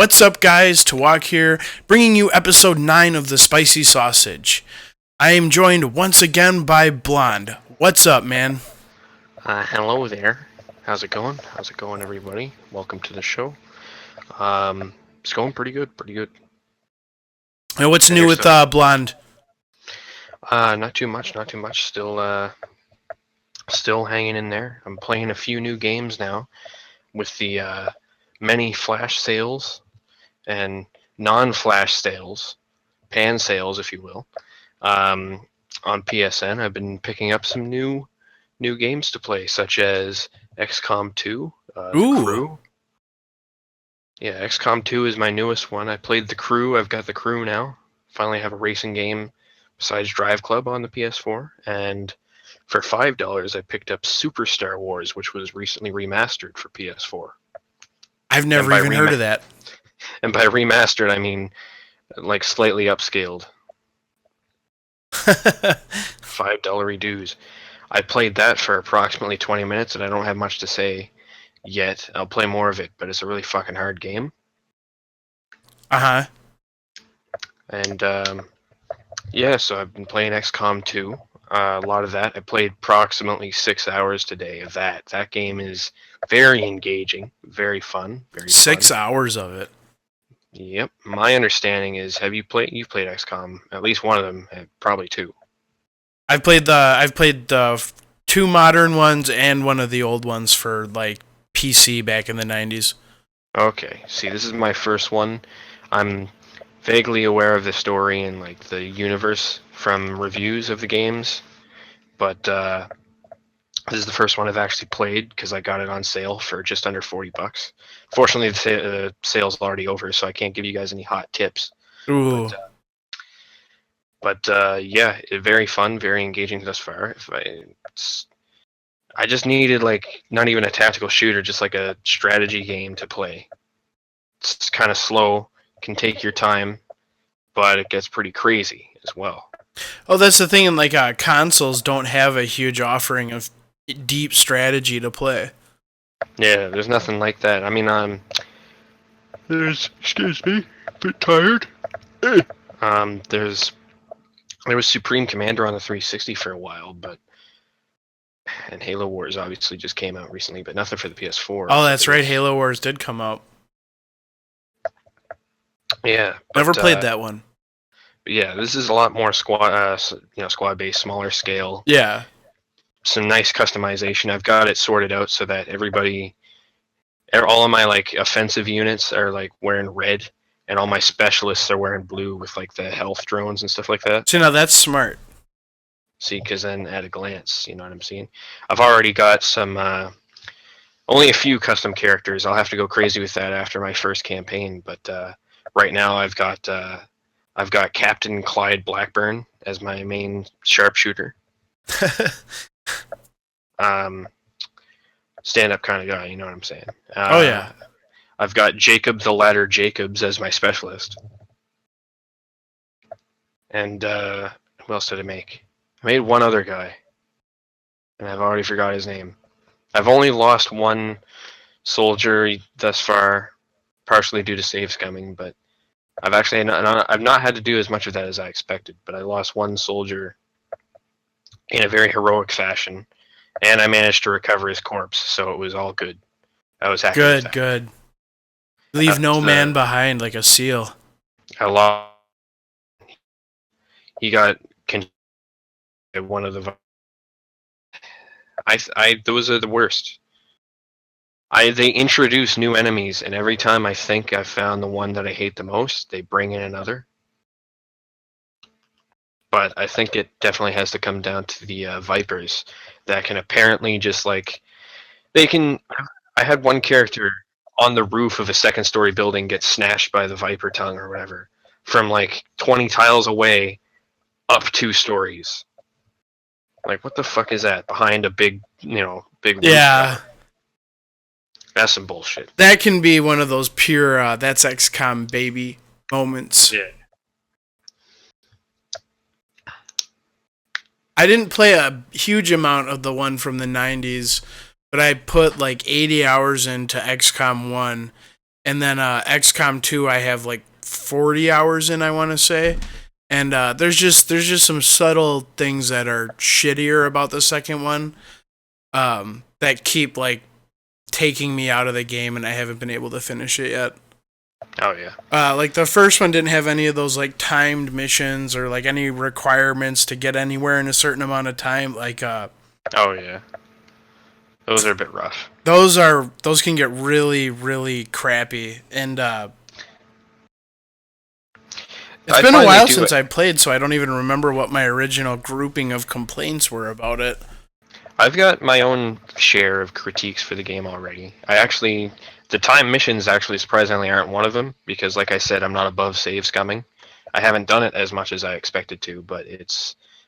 What's up, guys? Tawok here, bringing you episode 9 of the Spicy Sausage. I am joined once again by Blonde. What's up, man? Hello there. How's it going? How's it going, everybody? Welcome to the show. It's going pretty good, And what's new with Blonde? Not too much. Still hanging in there. I'm playing a few new games now with the many flash sales and non-flash sales, pan sales, if you will. On PSN, I've been picking up some new games to play, such as XCOM 2, Crew. Yeah, XCOM 2 is my newest one. I played the Crew. I've got the Crew now. Finally have a racing game besides Drive Club on the PS4. And for $5, I picked up Super Star Wars, which was recently remastered for PS4. I've never even heard of that. And by remastered, I mean like slightly upscaled. $5 dues. I played that for approximately 20 minutes, and I don't have much to say yet. I'll play more of it, but it's a really fucking hard game. Uh-huh. And, yeah, so I've been playing XCOM 2. A lot of that. I played approximately 6 hours today of that. That game is very engaging, very fun. 6 hours of it. Yep. My understanding is, you've played XCOM, at least one of them, probably two. I've played the 2 modern ones and one of the old ones for like PC back in the 90s. Okay. See, this is my first one. I'm vaguely aware of the story and like the universe from reviews of the games, but this is the first one I've actually played because I got it on sale for just under $40. Fortunately, the sale's already over, so I can't give you guys any hot tips. Ooh. But yeah, very fun, very engaging thus far. I just needed like not even a tactical shooter, just like a strategy game to play. It's kind of slow, can take your time, but it gets pretty crazy as well. Oh, that's the thing. Like consoles don't have a huge offering of deep strategy to play. Yeah, there's nothing like that. I mean, excuse me, a bit tired. There was Supreme Commander on the 360 for a while, and Halo Wars obviously just came out recently, but nothing for the PS4. Oh, that's right. Halo Wars did come out. Yeah, never played that one. But yeah, this is a lot more squad-based, smaller scale. Yeah. Some nice customization. I've got it sorted out so that all of my like offensive units are like wearing red, and all my specialists are wearing blue with like the health drones and stuff like that. See, now that's smart. See, because then at a glance, you know what I'm saying. I've already got some, only a few custom characters. I'll have to go crazy with that after my first campaign. But right now, I've got Captain Clyde Blackburn as my main sharpshooter. Stand-up kind of guy, you know what I'm saying. Oh yeah. I've got Jacob the Ladder Jacobs as my specialist. And who else did I make? I made one other guy, and I've already forgot his name. I've only lost one soldier thus far, partially due to save scumming, but I've not had to do as much of that as I expected. But I lost one soldier in a very heroic fashion, and I managed to recover his corpse, so it was all good. I was happy with that. Good. Leave no man behind like a seal. I lost. He got one of the. Those are the worst. They introduce new enemies, and every time I think I've found the one that I hate the most, they bring in another. But I think it definitely has to come down to the Vipers that can apparently just like they can. I had one character on the roof of a second-story building get snatched by the Viper tongue or whatever from like 20 tiles away up 2 stories. Like, what the fuck is that? Behind a big roof. Yeah. That's some bullshit. That can be one of those pure, that's XCOM baby moments. Yeah. I didn't play a huge amount of the one from the 90s, but I put like 80 hours into XCOM 1, and then XCOM 2 I have like 40 hours in, I want to say. And there's just some subtle things that are shittier about the second one, that keep like taking me out of the game, and I haven't been able to finish it yet. Oh yeah. Like the first one didn't have any of those like timed missions or like any requirements to get anywhere in a certain amount of time. Like Oh yeah. Those are a bit rough. those can get really, really crappy, and it's been a while since I played, so I don't even remember what my original grouping of complaints were about it. I've got my own share of critiques for the game already. The time missions actually surprisingly aren't one of them, because like I said, I'm not above save scumming. I haven't done it as much as I expected to, but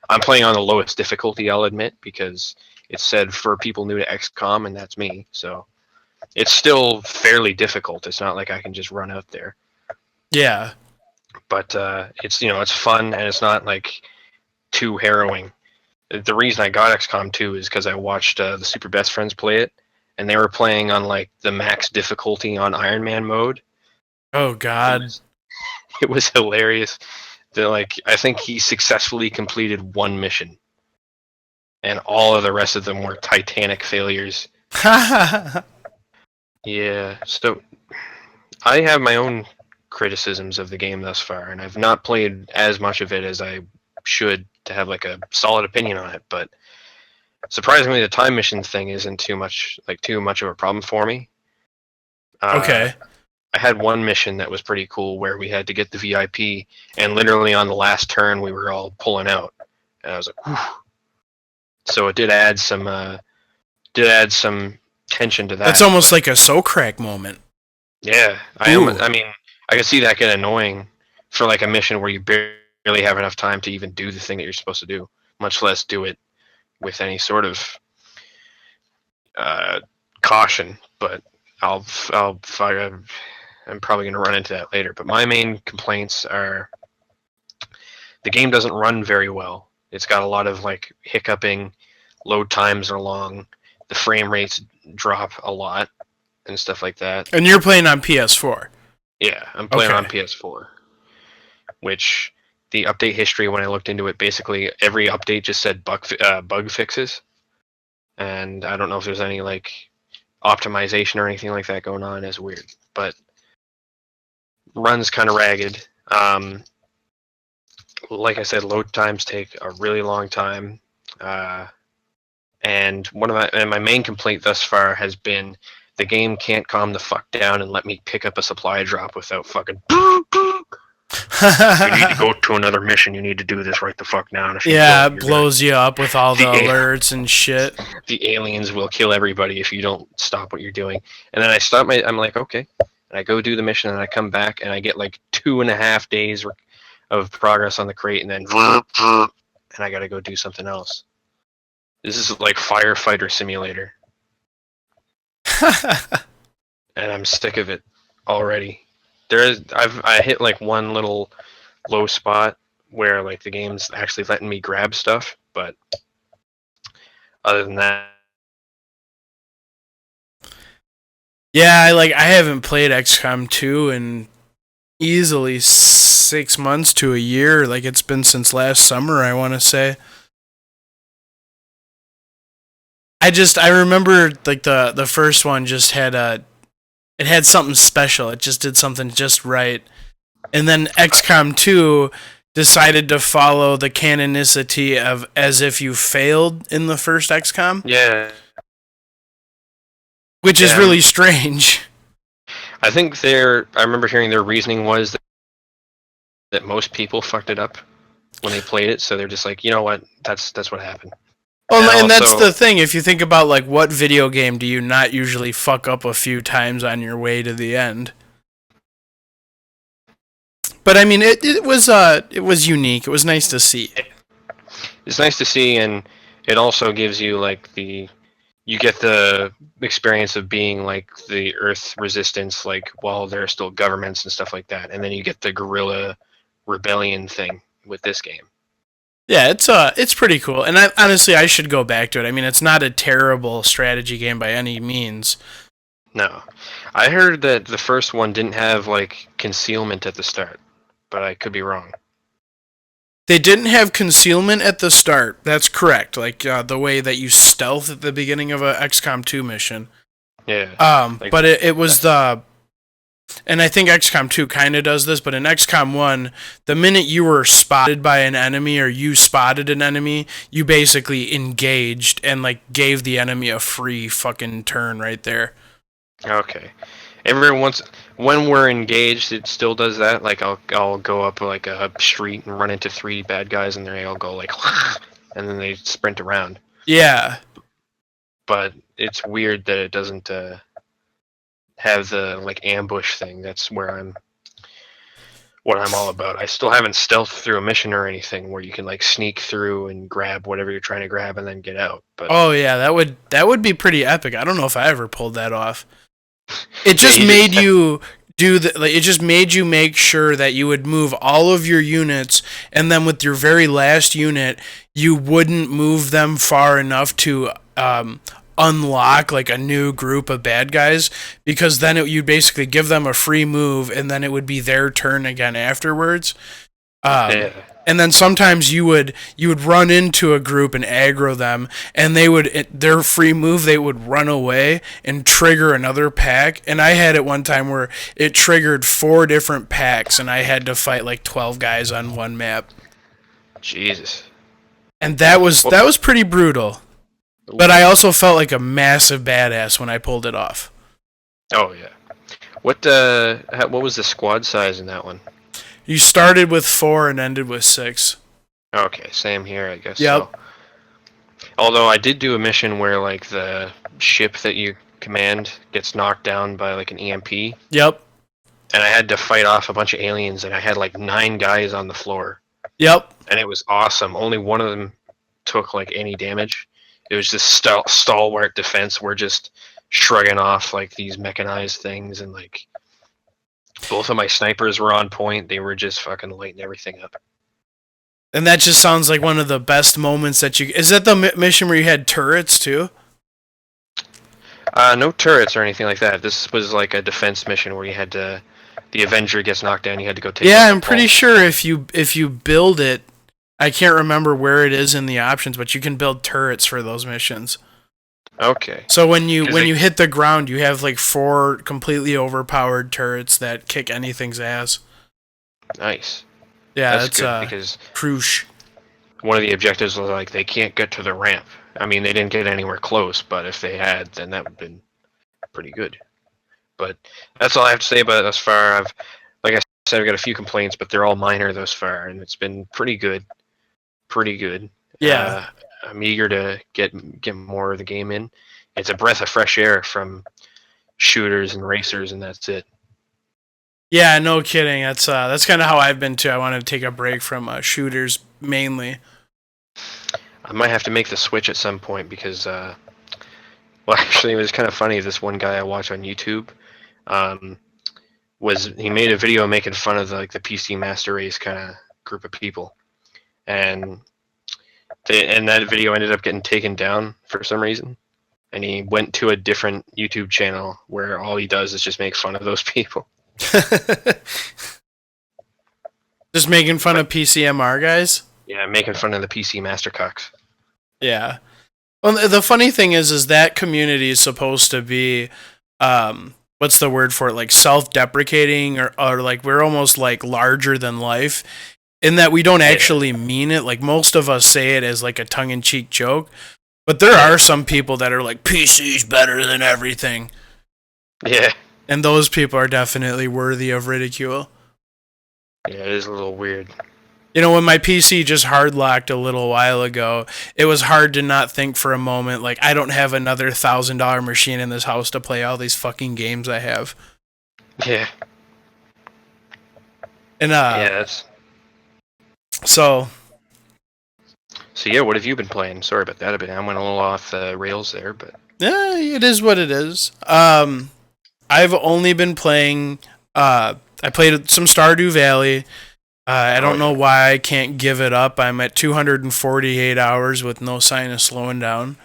I'm playing on the lowest difficulty, I'll admit, because it's said for people new to XCOM, and that's me, so it's still fairly difficult. It's not like I can just run out there. Yeah. But it's fun, and it's not like too harrowing. The reason I got XCOM 2 is because I watched the Super Best Friends play it, and they were playing on like the max difficulty on Iron Man mode. Oh God. It was hilarious. I think he successfully completed one mission, and all of the rest of them were titanic failures. Yeah, so I have my own criticisms of the game thus far, and I've not played as much of it as I should to have like a solid opinion on it, but surprisingly the time mission thing isn't too much of a problem for me. Okay. I had one mission that was pretty cool where we had to get the VIP, and literally on the last turn we were all pulling out, and I was like, whew. So it did add some tension to that. That's almost like a Socrack moment. Yeah, I mean, I could see that get annoying for like a mission where you barely have enough time to even do the thing that you're supposed to do, much less do it with any sort of caution. But I'm probably going to run into that later. But my main complaints are the game doesn't run very well. It's got a lot of like hiccuping, load times are long, the frame rates drop a lot, and stuff like that. And you're playing on PS4? Yeah, I'm playing on PS4, which the update history, when I looked into it, basically every update just said bug fixes, and I don't know if there's any like optimization or anything like that going on. It's weird, but runs kind of ragged. Like I said, load times take a really long time, and my main complaint thus far has been the game can't calm the fuck down and let me pick up a supply drop without fucking. You need to go to another mission. You need to do this right the fuck now. Yeah, it blows you up with all the alerts and shit. The aliens will kill everybody if you don't stop what you're doing. And then I'm like, okay. And I go do the mission, and I come back, and I get like 2.5 days of progress on the crate, and then and I gotta go do something else. This is like Firefighter Simulator. And I'm sick of it already. I hit like one little low spot where like the game's actually letting me grab stuff, but other than that, yeah, I haven't played XCOM 2 in easily 6 months to a year. Like it's been since last summer, I want to say. I remember like the first one just had it had something special. It just did something just right. And then XCOM 2 decided to follow the canonicity of as if you failed in the first XCOM. Yeah. Which is really strange. I think I remember hearing their reasoning was that most people fucked it up when they played it, so they're just like, you know what, that's what happened. Well, and that's the thing. If you think about like what video game do you not usually fuck up a few times on your way to the end? But I mean, it was unique. It was nice to see. It's nice to see, and it also gives you like you get the experience of being like the Earth resistance, like while there are still governments and stuff like that, and then you get the guerrilla rebellion thing with this game. Yeah, it's pretty cool, and honestly I should go back to it. I mean, it's not a terrible strategy game by any means. No. I heard that the first one didn't have like concealment at the start, but I could be wrong. They didn't have concealment at the start. That's correct. Like the way that you stealth at the beginning of a XCOM 2 mission. Yeah. Like, But it was the, and I think XCOM 2 kind of does this, but in XCOM 1, the minute you were spotted by an enemy or you spotted an enemy, you basically engaged and like gave the enemy a free fucking turn right there. okay. Every once when we're engaged, it still does that. Like I'll go up like a street and run into 3 bad guys, and they all go like, and then they sprint around. Yeah. But it's weird that it doesn't have the like ambush thing. That's what I'm all about. I still haven't stealthed through a mission or anything where you can like sneak through and grab whatever you're trying to grab and then get out. But Oh yeah, that would be pretty epic. I don't know if I ever pulled that off. It just you made just- you do the, like, it just made you make sure that you would move all of your units, and then with your very last unit, you wouldn't move them far enough to unlock like a new group of bad guys, because then you'd basically give them a free move, and then it would be their turn again afterwards. yeah. And then sometimes you would run into a group and aggro them, and they would, their free move, they would run away and trigger another pack. And I had it one time where it triggered 4 different packs, and I had to fight like 12 guys on one map. Jesus. And that was pretty brutal. But I also felt like a massive badass when I pulled it off. Oh yeah. What was the squad size in that one? You started with 4 and ended with 6. Okay, same here, I guess. Yep. So. Although I did do a mission where like the ship that you command gets knocked down by like an EMP, Yep. and I had to fight off a bunch of aliens, and I had like 9 guys on the floor, Yep. and it was awesome. Only one of them took like any damage. It was just stalwart defense. We're just shrugging off like these mechanized things, and like both of my snipers were on point. They were just fucking lighting everything up. And that just sounds like one of the best moments that you... Is that the mission where you had turrets, too? No turrets or anything like that. This was like a defense mission where you had to... The Avenger gets knocked down, you had to go take... Yeah, I'm pretty sure if you build it... I can't remember where it is in the options, but you can build turrets for those missions. Okay. So when you hit the ground, you have like 4 completely overpowered turrets that kick anything's ass. Nice. Yeah, that's that's good because crucial. one of the objectives was like they can't get to the ramp. I mean, they didn't get anywhere close, but if they had, then that would have been pretty good. But that's all I have to say about it thus far. Like I said, I've got a few complaints, but they're all minor thus far, and it's been pretty good. Pretty good. Yeah. I'm eager to get more of the game in. It's a breath of fresh air from shooters and racers, and that's it. Yeah, no kidding. That's kind of how I've been too. I want to take a break from shooters mainly. I might have to make the switch at some point because, well, actually, it was kind of funny. This one guy I watch on YouTube, he made a video making fun of the PC Master Race kind of group of people, and that video ended up getting taken down for some reason, and he went to a different YouTube channel where all he does is just make fun of those people. Just making fun of PCMR guys? Yeah, making fun of the PC Mastercocks. Yeah. Well, the funny thing is that community is supposed to be, what's the word for it? Like self-deprecating or like we're almost like larger than life in that we don't actually mean it. Like most of us say it as like a tongue-in-cheek joke, but there are some people that are like PC's better than everything. Yeah. And those people are definitely worthy of ridicule. Yeah, it is a little weird. You know, when my PC just hard locked a little while ago, it was hard to not think for a moment, like, I don't have another $1,000 machine in this house to play all these fucking games I have. Yeah. And, yeah, that's... So yeah, what have you been playing? Sorry about that. I went a little off the rails there, but... Yeah, it is what it is. I've only been playing, I played some Stardew Valley. I don't know why I can't give it up. I'm at 248 hours with no sign of slowing down.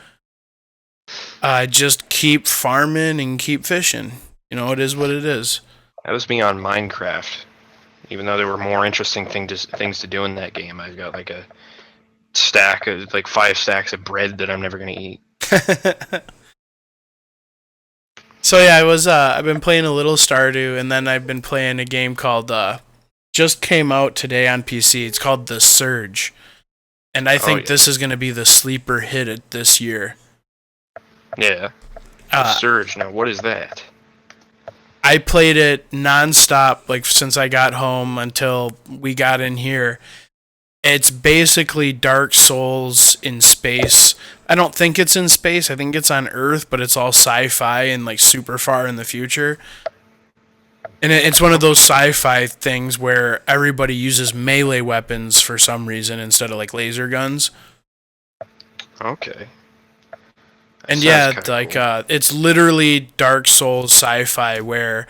Just keep farming and keep fishing. You know, it is what it is. That was me on Minecraft. Even though there were more interesting things to do in that game, I've got like a stack of like 5 stacks of bread that I'm never gonna eat. So yeah, I've been playing a little Stardew, and then I've been playing a game called just came out today on PC. It's called The Surge, and I think this is gonna be the sleeper hit this year. Yeah. Surge. Now, what is that? I played it nonstop, like since I got home until we got in here. It's basically Dark Souls in space. I don't think it's in space. I think it's on Earth, but it's all sci-fi and like super far in the future. And it's one of those sci-fi things where everybody uses melee weapons for some reason instead of like laser guns. Okay. And yeah, like cool. It's literally Dark Souls sci-fi where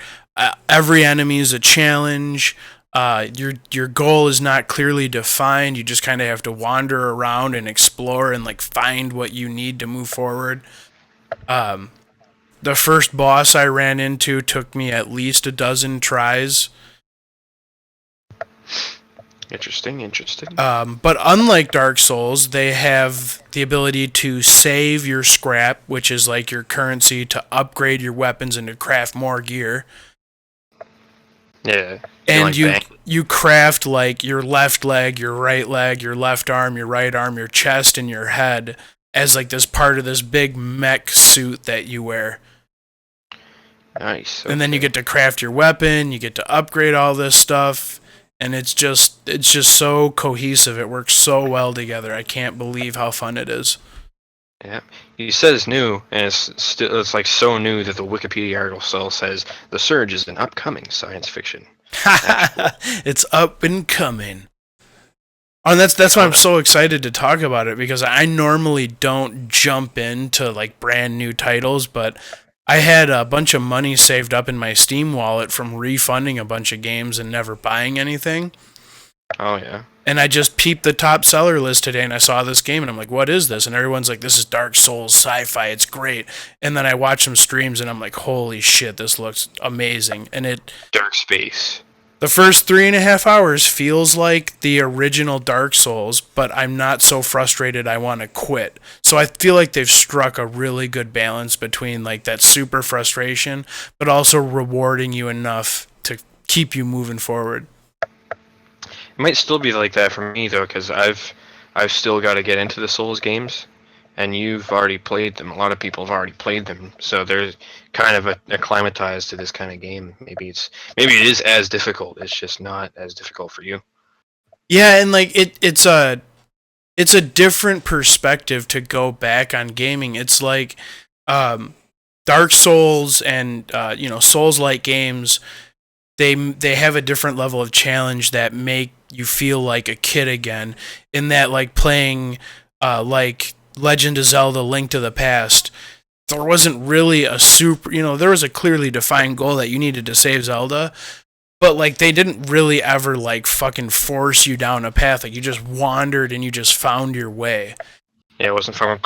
every enemy is a challenge. Your goal is not clearly defined. You just kind of have to wander around and explore and like find what you need to move forward. The first boss I ran into took me at least a dozen tries. Interesting. But unlike Dark Souls, they have the ability to save your scrap, which is like your currency to upgrade your weapons and to craft more gear. Yeah. And you craft like your left leg, your right leg, your left arm, your right arm, your chest, and your head as like this part of this big mech suit that you wear. Nice. Okay. And then you get to craft your weapon, you get to upgrade all this stuff. And it's just so cohesive. It works so well together. I can't believe how fun it is. Yeah, you said it's new, and it's like so new that the Wikipedia article still says The Surge is an upcoming science fiction. It's up and coming. Oh, and that's why I'm so excited to talk about it, because I normally don't jump into like brand new titles, but I had a bunch of money saved up in my Steam wallet from refunding a bunch of games and never buying anything. Oh, yeah. And I just peeped the top seller list today, and I saw this game, and I'm like, what is this? And everyone's like, this is Dark Souls sci-fi. It's great. And then I watch some streams, and I'm like, holy shit, this looks amazing. And Dark Space. The first 3.5 hours feels like the original Dark Souls, but I'm not so frustrated I want to quit. So I feel like they've struck a really good balance between like that super frustration, but also rewarding you enough to keep you moving forward. It might still be like that for me though, because I've still got to get into the Souls games, and you've already played them. A lot of people have already played them, so they're kind of acclimatized to this kind of game. Maybe it is as difficult. It's just not as difficult for you. Yeah, and like it's a different perspective to go back on gaming. It's like Dark Souls and Souls-like games. They have a different level of challenge that make you feel like a kid again. In that, like playing like Legend of Zelda: Link to the Past, there wasn't really a there was a clearly defined goal that you needed to save Zelda, but like they didn't really ever like fucking force you down a path. Like you just wandered and you just found your way. Yeah, it wasn't from.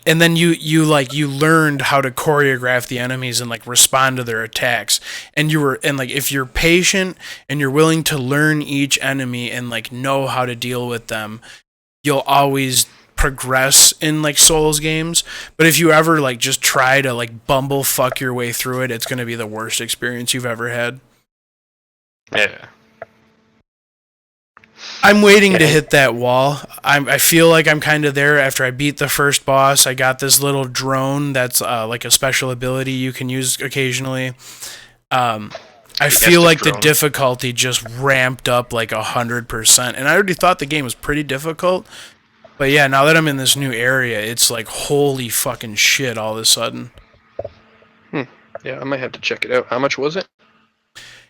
And then you learned how to choreograph the enemies and like respond to their attacks. And like if you're patient and you're willing to learn each enemy and like know how to deal with them, you'll always progress in like Souls games. But if you ever like just try to like bumblefuck your way through it, it's gonna be the worst experience you've ever had. Yeah. I'm waiting to hit that wall. I feel like I'm kind of there after I beat the first boss. I got this little drone that's like a special ability you can use occasionally. I feel like the difficulty just ramped up like 100%. And I already thought the game was pretty difficult. But yeah, now that I'm in this new area, it's like holy fucking shit all of a sudden. Yeah, I might have to check it out. How much was it?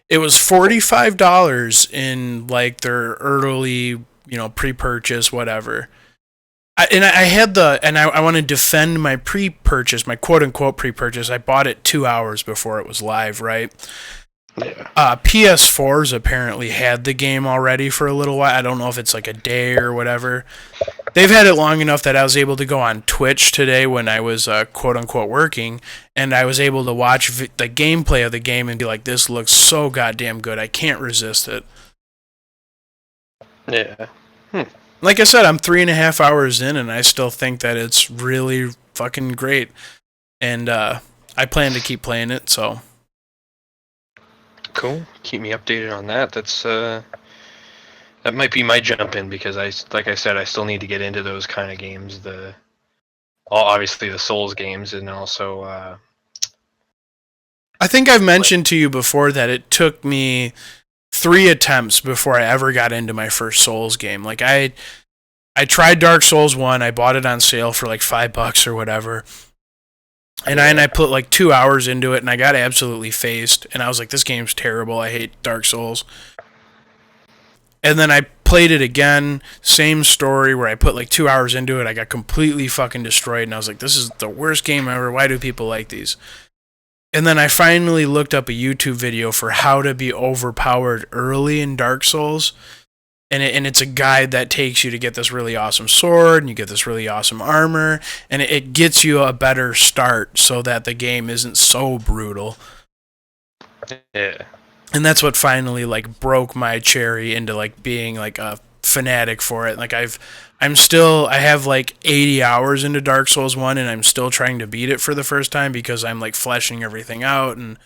It was $45 in like their early, pre-purchase, whatever. I want to defend my pre-purchase, my quote-unquote pre-purchase. I bought it 2 hours before it was live, right? Yeah. PS4s apparently had the game already for a little while. I don't know if it's like a day or whatever. They've had it long enough that I was able to go on Twitch today when I was quote unquote working, and I was able to watch the gameplay of the game and be like, this looks so goddamn good. I can't resist it. Yeah. Like I said, I'm 3.5 hours in, and I still think that it's really fucking great. And I plan to keep playing it, so. Cool. Keep me updated on that. That might be my jump in because like I said, I still need to get into those kind of games. Obviously the Souls games, and also. I think I've mentioned to you before that it took me 3 attempts before I ever got into my first Souls game. Like I tried Dark Souls 1, I bought it on sale for like $5 or whatever. And I put like 2 hours into it, and I got absolutely faced. And I was like, this game's terrible. I hate Dark Souls. And then I played it again, same story, where I put like 2 hours into it. I got completely fucking destroyed, and I was like, this is the worst game ever. Why do people like these? And then I finally looked up a YouTube video for how to be overpowered early in Dark Souls. And it's a guide that takes you to get this really awesome sword, and you get this really awesome armor, and it gets you a better start so that the game isn't so brutal. Yeah. And that's what finally like broke my cherry into like being like a fanatic for it. Like I have like 80 hours into Dark Souls 1, and I'm still trying to beat it for the first time because I'm like fleshing everything out, and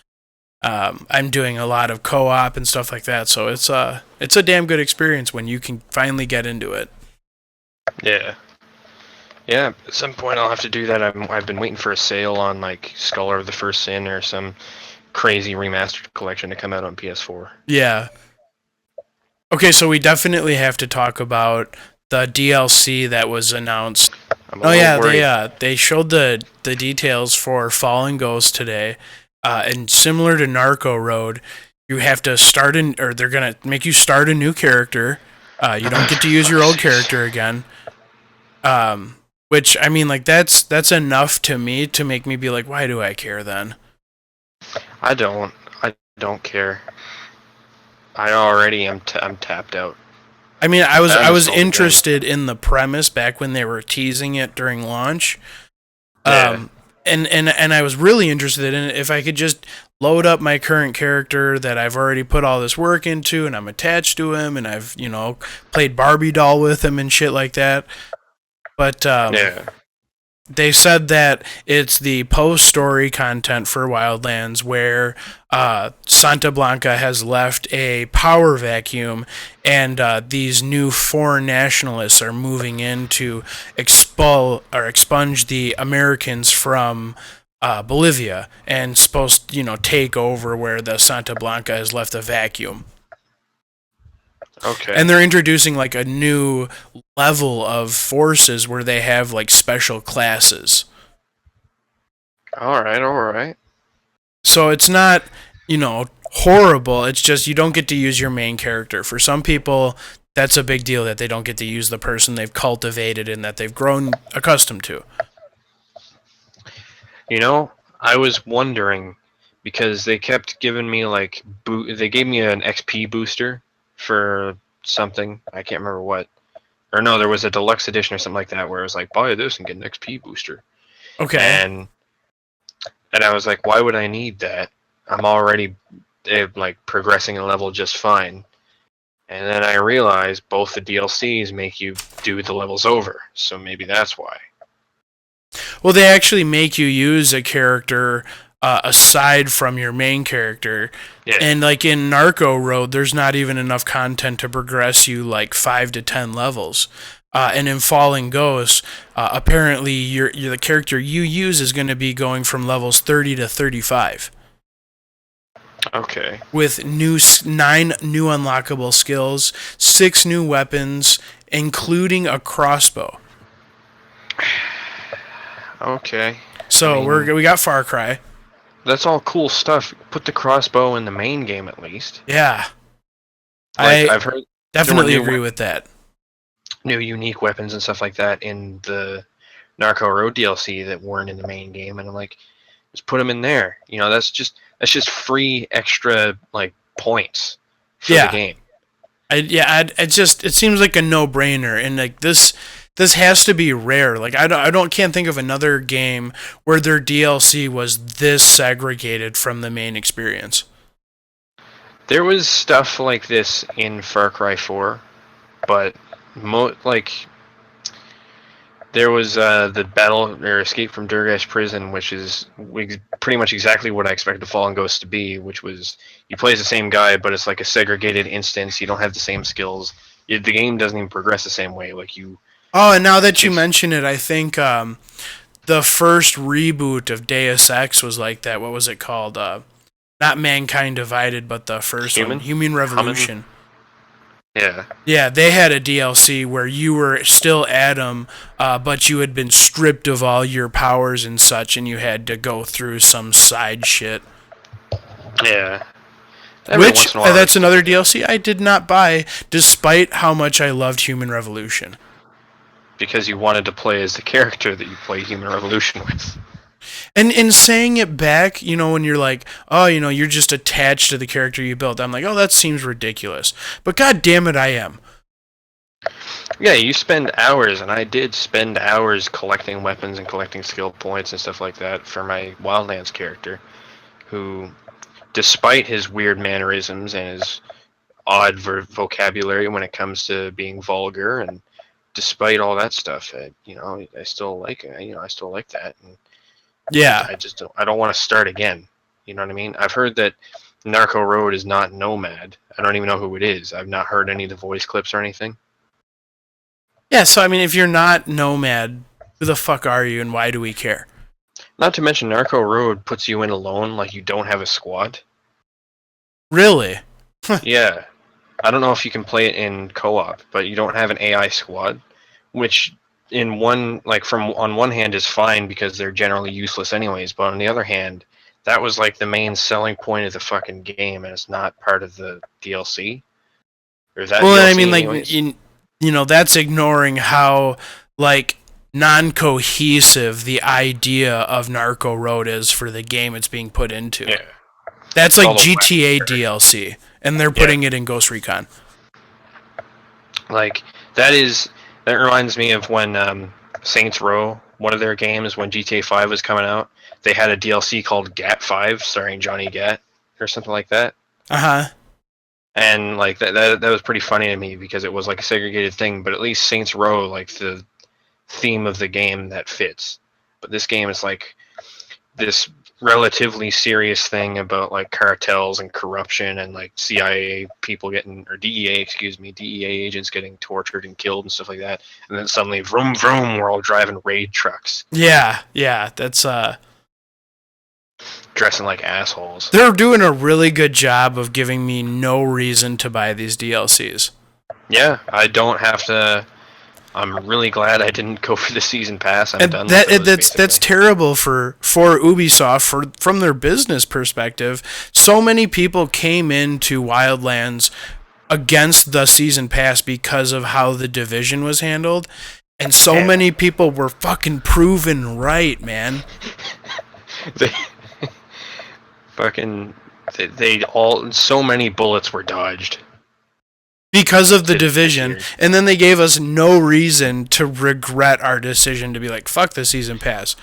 I'm doing a lot of co-op and stuff like that, so it's a damn good experience when you can finally get into it. Yeah. Yeah, at some point I'll have to do that. I've been waiting for a sale on like Scholar of the First Sin or some crazy remastered collection to come out on PS4. Yeah. Okay, so we definitely have to talk about the DLC that was announced. Oh yeah, they showed the details for Fallen Ghost today. And similar to Narco Road, you have to they're gonna make you start a new character. You don't get to use your old character again. Which I mean, like that's enough to me to make me be like, why do I care then? I don't care. I already am. I'm tapped out. I mean, I was interested in the premise back when they were teasing it during launch. Yeah. And I was really interested in it if I could just load up my current character that I've already put all this work into, and I'm attached to him, and I've, played Barbie doll with him and shit like that. But they said that it's the post-story content for Wildlands where Santa Blanca has left a power vacuum, and these new foreign nationalists are moving in to expunge the Americans from Bolivia, and supposed to take over where the Santa Blanca has left a vacuum. Okay. And they're introducing like a new level of forces where they have like special classes. All right. So it's not, horrible. It's just you don't get to use your main character. For some people, that's a big deal that they don't get to use the person they've cultivated and that they've grown accustomed to. I was wondering because they kept giving me like they gave me an XP booster for something. I can't remember what. Or no, there was a deluxe edition or something like that where it was like, buy this and get an XP booster. Okay. And I was like, why would I need that? I'm already like progressing a level just fine. And then I realized both the DLCs make you do the levels over, so maybe that's why. Well, they actually make you use a character aside from your main character. Yeah. And like in Narco Road, there's not even enough content to progress you like 5 to 10 levels. And in Fallen Ghosts, apparently the character you use is going to be going from levels 30 to 35. Okay. With 9 new unlockable skills, 6 new weapons, including a crossbow. Okay. So we got Far Cry. That's all cool stuff. Put the crossbow in the main game at least. Yeah. I've heard definitely agree with that. New unique weapons and stuff like that in the Narco Road DLC that weren't in the main game, and I'm like, just put them in there. That's just free extra like points for the game. It seems like a no-brainer, and like this has to be rare. Like can't think of another game where their DLC was this segregated from the main experience. There was stuff like this in Far Cry 4, but there was the battle or escape from Durgash prison, which is pretty much exactly what I expected Fallen Ghost to be, which was you play as the same guy, but it's like a segregated instance. You don't have the same skills. The game doesn't even progress the same way. Like you. Oh, and now that you mention it, I think the first reboot of Deus Ex was like that. What was it called? Not Mankind Divided, but the first one, Human Revolution. Yeah. Yeah, they had a DLC where you were still Adam, but you had been stripped of all your powers and such, and you had to go through some side shit. Yeah. That's another DLC I did not buy, despite how much I loved Human Revolution. Because you wanted to play as the character that you play Human Revolution with. And in saying it back, when you're like, oh, you're just attached to the character you built, I'm like, oh, that seems ridiculous. But god damn it, I am. Yeah, you spend hours, and I did spend hours collecting weapons and collecting skill points and stuff like that for my Wildlands character, who, despite his weird mannerisms and his odd vocabulary when it comes to being vulgar, and despite all that stuff, I still like it. I still like that. And yeah, I don't want to start again. You know what I mean? I've heard that Narco Road is not Nomad. I don't even know who it is. I've not heard any of the voice clips or anything. Yeah, so I mean, if you're not Nomad, who the fuck are you, and why do we care? Not to mention, Narco Road puts you in alone, like you don't have a squad. Really? Yeah. I don't know if you can play it in co-op, but you don't have an AI squad, which on one hand is fine because they're generally useless anyways, but on the other hand, that was like the main selling point of the fucking game, and it's not part of the DLC. Or that well, DLC I mean, like, that's ignoring how like non-cohesive the idea of Narco Road is for the game it's being put into. Yeah. That's like GTA DLC, and they're putting it in Ghost Recon. Like that reminds me of when Saints Row, one of their games, when GTA 5 was coming out, they had a DLC called Gat 5 starring Johnny Gat or something like that. Uh-huh. And like that was pretty funny to me because it was like a segregated thing, but at least Saints Row, like the theme of the game that fits. But this game is like this relatively serious thing about like cartels and corruption and like CIA people DEA agents getting tortured and killed and stuff like that. And then suddenly, vroom vroom, we're all driving raid trucks. Yeah, that's dressing like assholes. They're doing a really good job of giving me no reason to buy these DLCs. Yeah, I don't have to. I'm really glad I didn't go for the season pass. I'm done. That's terrible for Ubisoft from their business perspective. So many people came into Wildlands against the season pass because of how the Division was handled, and so many people were fucking proven right, man. So many bullets were dodged. Because of the Division, and then they gave us no reason to regret our decision to be like, fuck the season pass.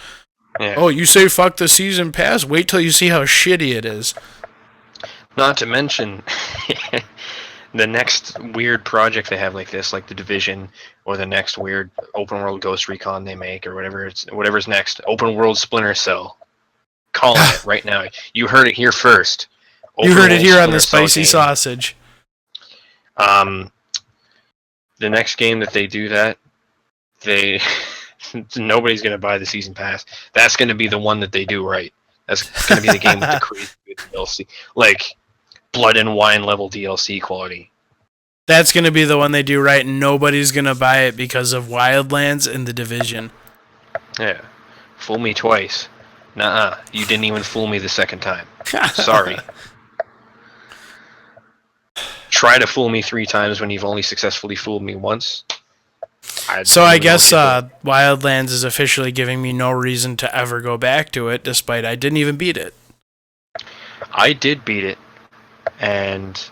Yeah. Oh, you say fuck the season pass? Wait till you see how shitty it is. Not to mention the next weird project they have like this, like the Division, or the next weird open world Ghost Recon they make, or whatever's next, open world Splinter Cell. Calling it right now. You heard it here first. You heard it here on the Spicy Sausage. The next game that they do that, nobody's gonna buy the season pass. That's gonna be the one that they do right. That's gonna be the game with the crazy DLC, like Blood and Wine level DLC quality. That's gonna be the one they do right, and nobody's gonna buy it because of Wildlands and the Division. Yeah, fool me twice. Nuh-uh, you didn't even fool me the second time. Sorry. Try to fool me 3 times when you've only successfully fooled me once. So I guess Wildlands is officially giving me no reason to ever go back to it, despite I didn't even beat it. I did beat it, and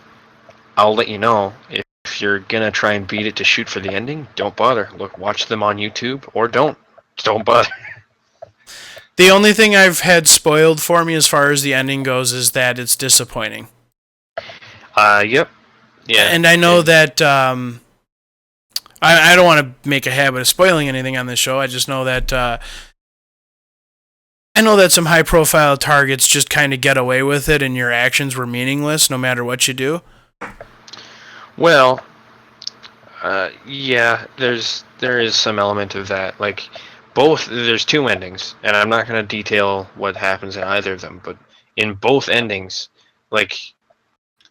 I'll let you know if you're gonna try and beat it to shoot for the ending. Don't bother. Look, watch them on YouTube, or don't. Don't bother. The only thing I've had spoiled for me as far as the ending goes is that it's disappointing. Yep. Yeah. And I know that I don't want to make a habit of spoiling anything on this show. I just know that some high-profile targets just kind of get away with it, and your actions were meaningless no matter what you do. Well, yeah, there is some element of that. Like, there's two endings, and I'm not going to detail what happens in either of them, but in both endings, like,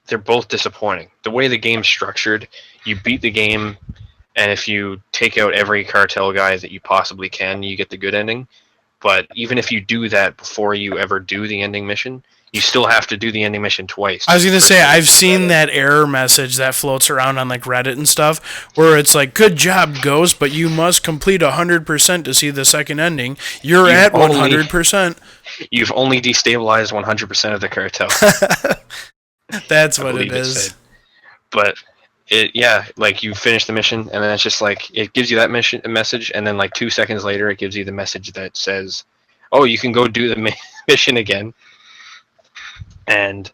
they're both disappointing. The way the game's structured, you beat the game, and if you take out every cartel guy that you possibly can, you get the good ending. But even if you do that before you ever do the ending mission, you still have to do the ending mission twice. I was going to say, I've seen that error message that floats around on like Reddit and stuff, where it's like, good job, Ghost, but you must complete 100% to see the second ending. You've at 100%. You've only destabilized 100% of the cartel. That's what it is. But yeah, like you finish the mission, and then it's just like it gives you that message, and then like 2 seconds later, it gives you the message that says, "Oh, you can go do the mission again." And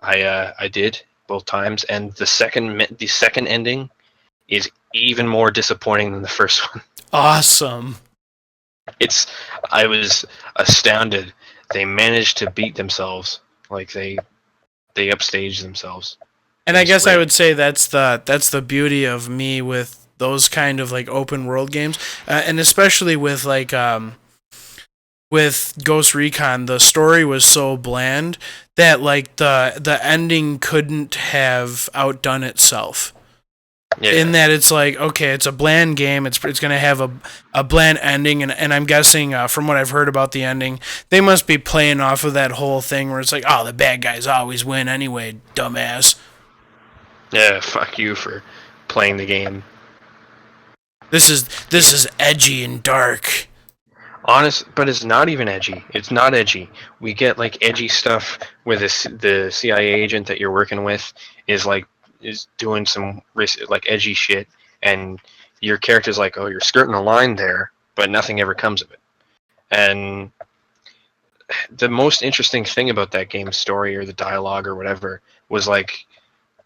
I did both times, and the second ending is even more disappointing than the first one. Awesome. I was astounded. They managed to beat themselves. Like they upstaged themselves. And I guess I would say that's the beauty of me with those kind of like open world games, and especially with like with Ghost Recon, the story was so bland that like the ending couldn't have outdone itself. Yeah. In that it's like, okay, it's a bland game, it's going to have a bland ending, and I'm guessing from what I've heard about the ending, they must be playing off of that whole thing where it's like, oh, the bad guys always win anyway, dumbass. Yeah, fuck you for playing the game. This is edgy and dark. But it's not even edgy. It's not edgy. We get like edgy stuff where the CIA agent that you're working with is doing some like edgy shit, and your character's like, oh, you're skirting a line there, but nothing ever comes of it. And the most interesting thing about that game's story or the dialogue or whatever was like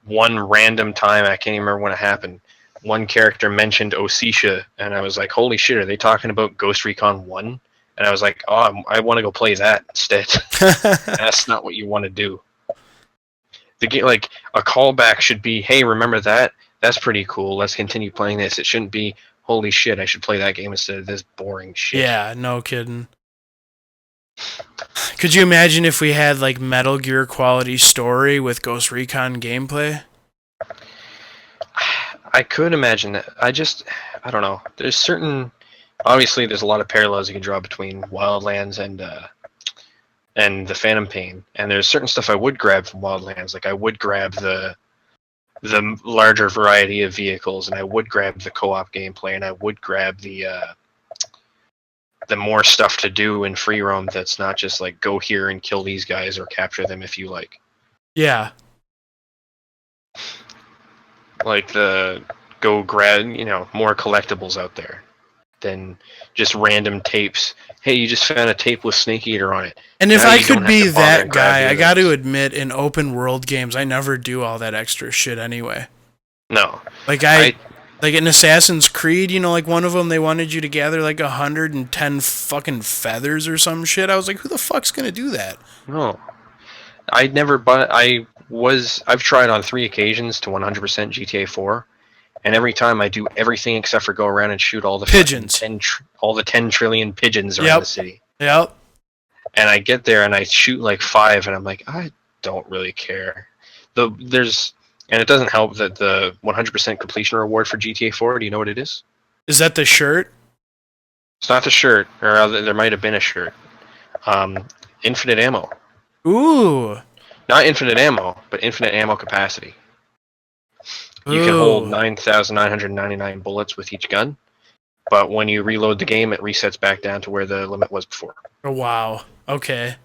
one random time, I can't even remember when it happened, one character mentioned Ossetia, and I was like, holy shit, are they talking about Ghost Recon 1? And I was like, oh, I want to go play that instead. That's not what you want to do. The game, like, a callback should be, hey, remember that? That's pretty cool. Let's continue playing this. It shouldn't be, holy shit, I should play that game instead of this boring shit. Yeah, no kidding. Could you imagine if we had, like, Metal Gear quality story with Ghost Recon gameplay? I could imagine that. I don't know. Obviously, there's a lot of parallels you can draw between Wildlands and the Phantom Pain, and there's certain stuff I would grab from Wildlands. Like I would grab the larger variety of vehicles, and I would grab the co-op gameplay, and I would grab the more stuff to do in free roam that's not just like go here and kill these guys or capture them if you like. Yeah. Like go grab, more collectibles out there than just random tapes. Hey, you just found a tape with Snake Eater on it. And if I could be that guy, I got to admit, in open world games, I never do all that extra shit anyway. No. Like like in Assassin's Creed, like one of them, they wanted you to gather like 110 fucking feathers or some shit. I was like, who the fuck's gonna do that? No. I've tried on 3 occasions to 100% GTA 4, and every time I do everything except for go around and shoot all the pigeons, all the 10 trillion pigeons around the city. Yep. And I get there and I shoot like 5, and I'm like, I don't really care. And it doesn't help that the 100% completion reward for GTA 4. Do you know what it is? Is that the shirt? It's not the shirt, or there might have been a shirt. Infinite ammo. Ooh. Not infinite ammo, but infinite ammo capacity. You can hold 9,999 bullets with each gun, but when you reload the game, it resets back down to where the limit was before. Oh, wow. Okay.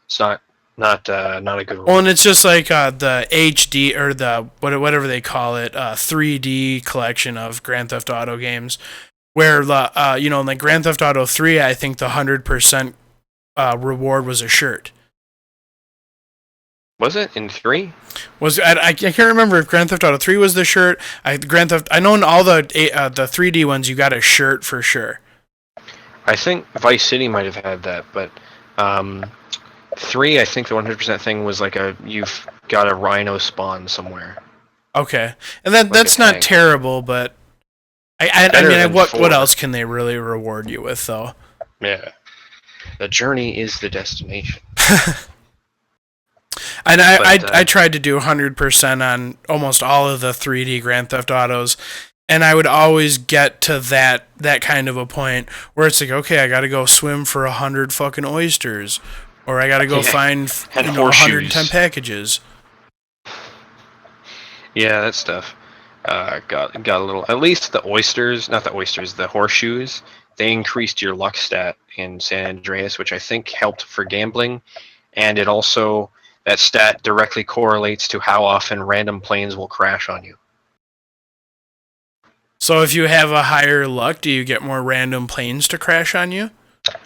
It's not Not not a good Well, and reward. it's just like the HD or the whatever they call it, 3D collection of Grand Theft Auto games, where the like Grand Theft Auto 3, I think the 100% reward was a shirt. Was it in 3? I can't remember if Grand Theft Auto 3 was the shirt. I know in all the 3D ones you got a shirt for sure. I think Vice City might have had that, but 3, I think the 100% thing was like you've got a rhino spawn somewhere. Okay, and Like that's a not tank. terrible, but I Better mean, than what 4. else can they really reward you with though? Yeah. The journey is the destination. And But I tried to do 100% on almost all of the 3D Grand Theft Autos, and I would always get to that kind of a point where it's like, okay, I got to go swim for 100 fucking oysters, or I got to go find and 110 horseshoes. packages. Yeah, that stuff. Got a little. At least the oysters, not the oysters, the horseshoes. They increased your luck stat in San Andreas, which I think helped for gambling, and it also that stat directly correlates to how often random planes will crash on you. So if you have a higher luck, do you get more random planes to crash on you?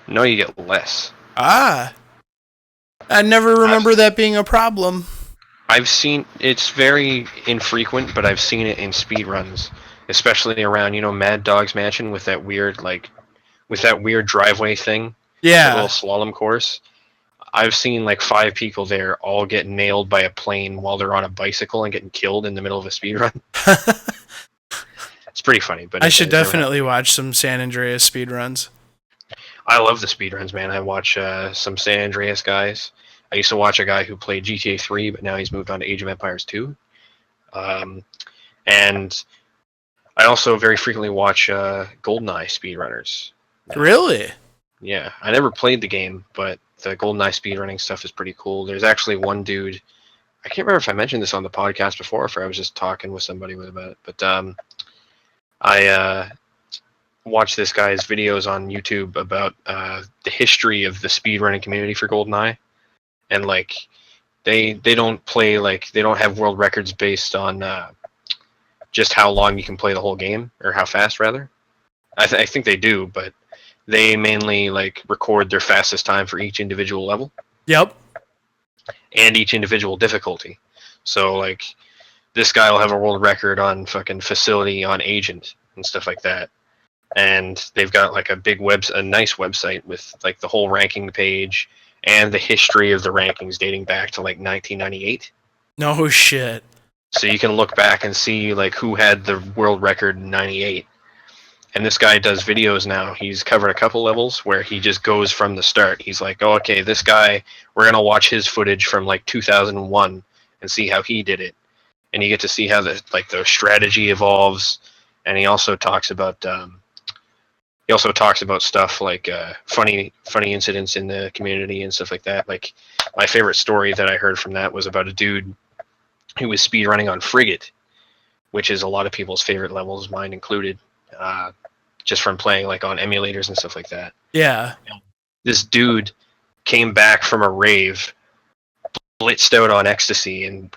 No, you get less. Ah, I never remember that being a problem. I've seen it's very infrequent, but I've seen it in speedruns, especially around Mad Dog's Mansion with that weird driveway thing, that little Yeah. slalom course. I've seen like 5 people there all get nailed by a plane while they're on a bicycle and getting killed in the middle of a speedrun. It's pretty funny, but I should it's never definitely happened. watch some San Andreas speedruns. I love the speedruns, man. I watch some San Andreas guys. I used to watch a guy who played GTA 3, but now he's moved on to Age of Empires 2. And I also very frequently watch GoldenEye speedrunners. Really? Yeah, I never played the game, but the GoldenEye speedrunning stuff is pretty cool. There's actually one dude. I can't remember if I mentioned this on the podcast before, or if I was just talking with somebody about it. But I watch this guy's videos on YouTube about the history of the speedrunning community for GoldenEye, and like they don't play they don't have world records based on just how long you can play the whole game or how fast rather. I think they do, but they mainly record their fastest time for each individual level Yep. and each individual difficulty. So this guy will have a world record on fucking facility on agent and stuff like that. And they've got a nice website with the whole ranking page and the history of the rankings dating back to 1998. No shit. So you can look back and see who had the world record in '98. And this guy does videos now. He's covered a couple levels where he just goes from the start. He's like, oh, okay, this guy, we're gonna watch his footage from 2001 and see how he did it. And you get to see how the strategy evolves. And he also talks about stuff like funny incidents in the community and stuff like that. Like my favorite story that I heard from that was about a dude who was speedrunning on Frigate, which is a lot of people's favorite levels, mine included, just from playing on emulators and stuff like that. Yeah. This dude came back from a rave, blitzed out on ecstasy, and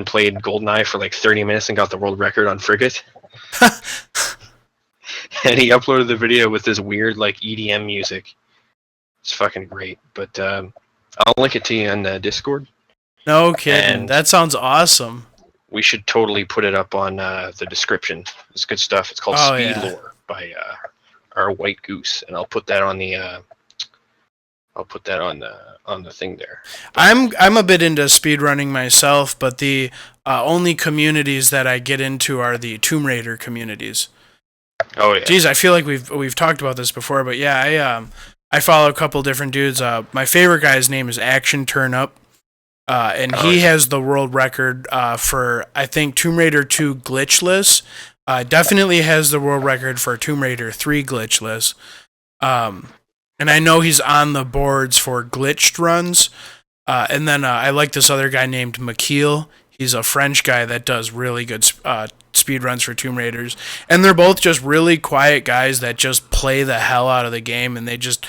played GoldenEye for 30 minutes and got the world record on Frigate. And he uploaded the video with this weird EDM music. It's fucking great. But I'll link it to you on the Discord. No kidding. And that sounds awesome. We should totally put it up on the description. It's good stuff. It's called Speed Lore by our White Goose, and I'll put that on the thing there. I'm a bit into speedrunning myself, but the only communities that I get into are the Tomb Raider communities. Oh yeah. Geez, I feel like we've talked about this before, but yeah, I follow a couple different dudes. My favorite guy's name is Action Turn Up. And he has the world record for, I think, Tomb Raider 2 glitchless. Definitely has the world record for Tomb Raider 3 glitchless. And I know he's on the boards for glitched runs. And then I like this other guy named McKeel. He's a French guy that does really good speedruns for Tomb Raiders, and they're both just really quiet guys that just play the hell out of the game, and they just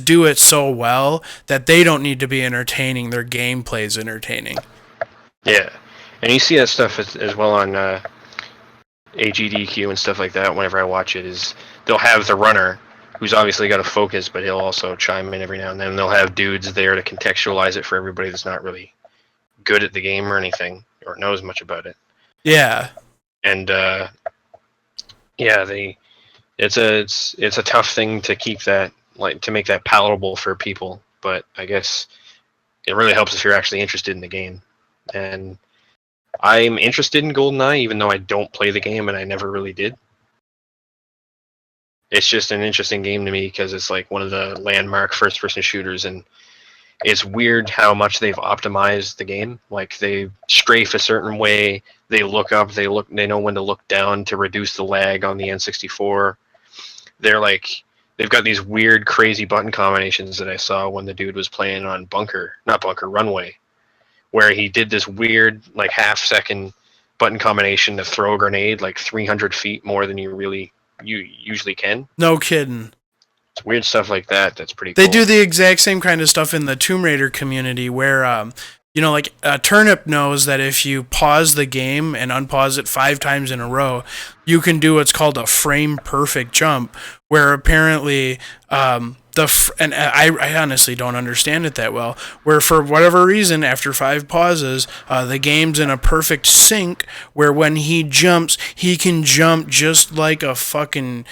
do it so well that they don't need to be entertaining. Their gameplay is entertaining. Yeah, and you see that stuff as well on AGDQ and stuff like that. Whenever I watch it, is they'll have the runner, who's obviously got to focus, but he'll also chime in every now and then. They'll have dudes there to contextualize it for everybody that's not really good at the game or anything, or knows much about it. Yeah. And it's a tough thing to keep that, like, to make that palatable for people. But I guess it really helps if you're actually interested in the game. And I'm interested in GoldenEye, even though I don't play the game and I never really did. It's just an interesting game to me because it's like one of the landmark first-person shooters, and it's weird how much they've optimized the game. Like, they strafe a certain way, they look up, they know when to look down to reduce the lag on the N64. They've got these weird, crazy button combinations that I saw when the dude was playing on Runway, where he did this weird, like, half-second button combination to throw a grenade like 300 feet more than you usually can. No kidding. It's weird stuff like that. That's pretty They cool. do the exact same kind of stuff in the Tomb Raider community where, like Turnip knows that if you pause the game and unpause it 5 times in a row, you can do what's called a frame perfect jump, where apparently and I honestly don't understand it that well, where for whatever reason, after 5 pauses, the game's in a perfect sync where when he jumps, he can jump just like a fucking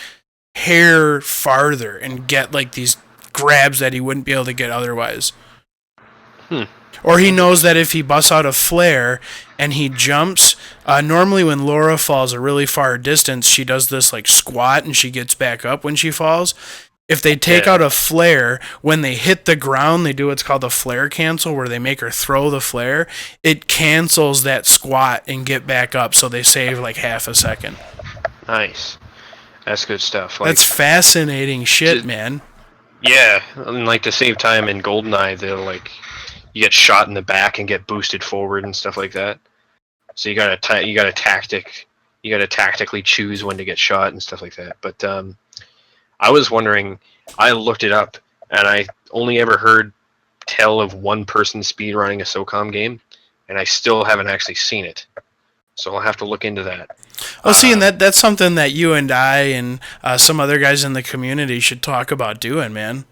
hair farther and get like these grabs that he wouldn't be able to get otherwise. Or he knows that if he busts out a flare and he jumps, normally when Laura falls a really far distance, she does this like squat and she gets back up when she falls. If they take out a flare, when they hit the ground, they do what's called a flare cancel, where they make her throw the flare. It cancels that squat and get back up, so they save like half a second. Nice. That's good stuff. That's fascinating shit, man. Yeah, and like to save time in GoldenEye, you get shot in the back and get boosted forward and stuff like that. So you gotta tactically choose when to get shot and stuff like that. But I was wondering, I looked it up, and I only ever heard tell of one person speedrunning a SOCOM game, and I still haven't actually seen it. So I'll have to look into that. Well, see, and that's something that you and I and some other guys in the community should talk about doing, man.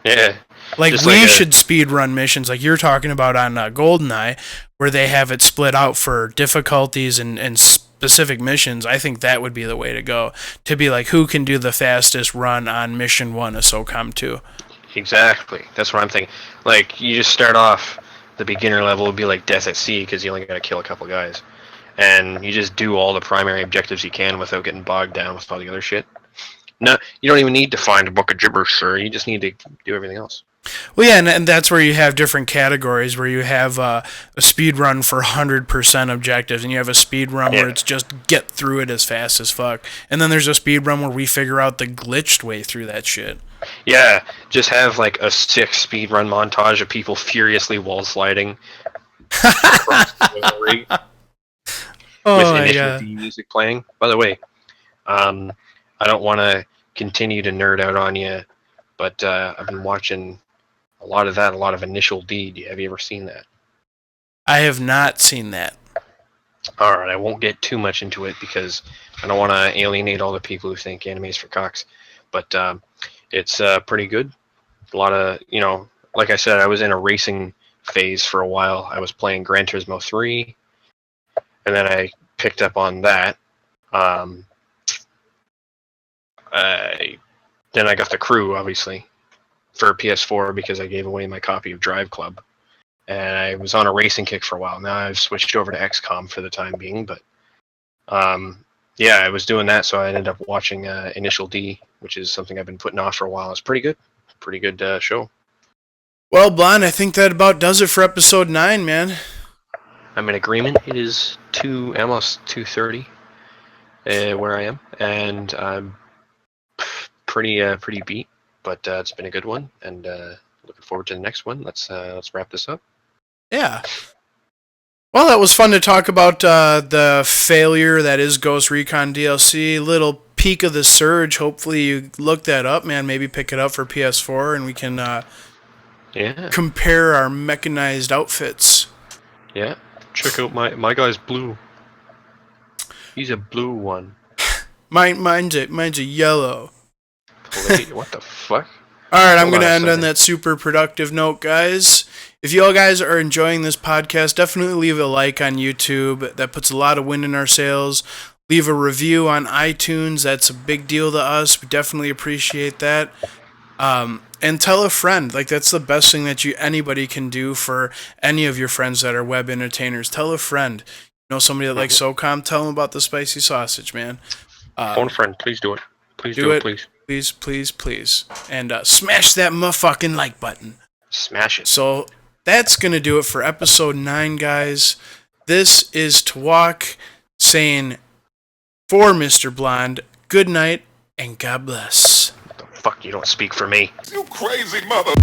Yeah. Like, we should speedrun missions like you're talking about on GoldenEye, where they have it split out for difficulties and specific missions. I think that would be the way to go. To be like, who can do the fastest run on Mission 1 of SOCOM 2? Exactly. That's what I'm thinking. Like, you just start off, the beginner level would be like Death at Sea, because you only got to kill a couple guys. And you just do all the primary objectives you can without getting bogged down with all the other shit. No, you don't even need to find a book of gibberish, sir. You just need to do everything else. Well, yeah, and that's where you have different categories, where you have a speed run for 100% objectives, and you have a speed run where it's just get through it as fast as fuck. And then there's a speed run where we figure out the glitched way through that shit. Yeah, just have like a 6 speed run montage of people furiously wall sliding across the rig with initial D music playing. By the way, I don't want to continue to nerd out on you, but I've been watching a lot of Initial D. Have you ever seen that? I have not seen that. Alright, I won't get too much into it because I don't want to alienate all the people who think anime is for cocks. But it's pretty good. A lot of, like I said, I was in a racing phase for a while. I was playing Gran Turismo 3, and then I picked up on that. Then I got The Crew, obviously, for PS4 because I gave away my copy of Drive Club. And I was on a racing kick for a while. Now I've switched over to XCOM for the time being. But yeah, I was doing that, so I ended up watching Initial D, which is something I've been putting off for a while. It's pretty good. Pretty good show. Well, Blonde, I think that about does it for episode 9, man. I'm in agreement. It is almost 2:30 where I am, and I'm pretty beat. But it's been a good one, and looking forward to the next one. Let's wrap this up. Yeah. Well, that was fun to talk about the failure that is Ghost Recon DLC. Little peek of the surge. Hopefully you look that up, man. Maybe pick it up for PS4 and we can compare our mechanized outfits. Yeah. Check out my guy's blue. He's a blue one. Mine's a yellow. What the fuck? Alright, I'm going to end on that super productive note, guys. If you all guys are enjoying this podcast, definitely leave a like on YouTube. That puts a lot of wind in our sails. Leave a review on iTunes. That's a big deal to us. We definitely appreciate that. And tell a friend. Like, that's the best thing that anybody can do for any of your friends that are web entertainers. Tell a friend. You know somebody that likes SOCOM? Tell them about the spicy sausage, man. Phone friend, please do it. Please do it, please. Please. And smash that motherfucking like button. Smash it. So that's going to do it for episode 9, guys. This is Tawok saying, for Mr. Blonde, good night and God bless. What the fuck? You don't speak for me. You crazy mother...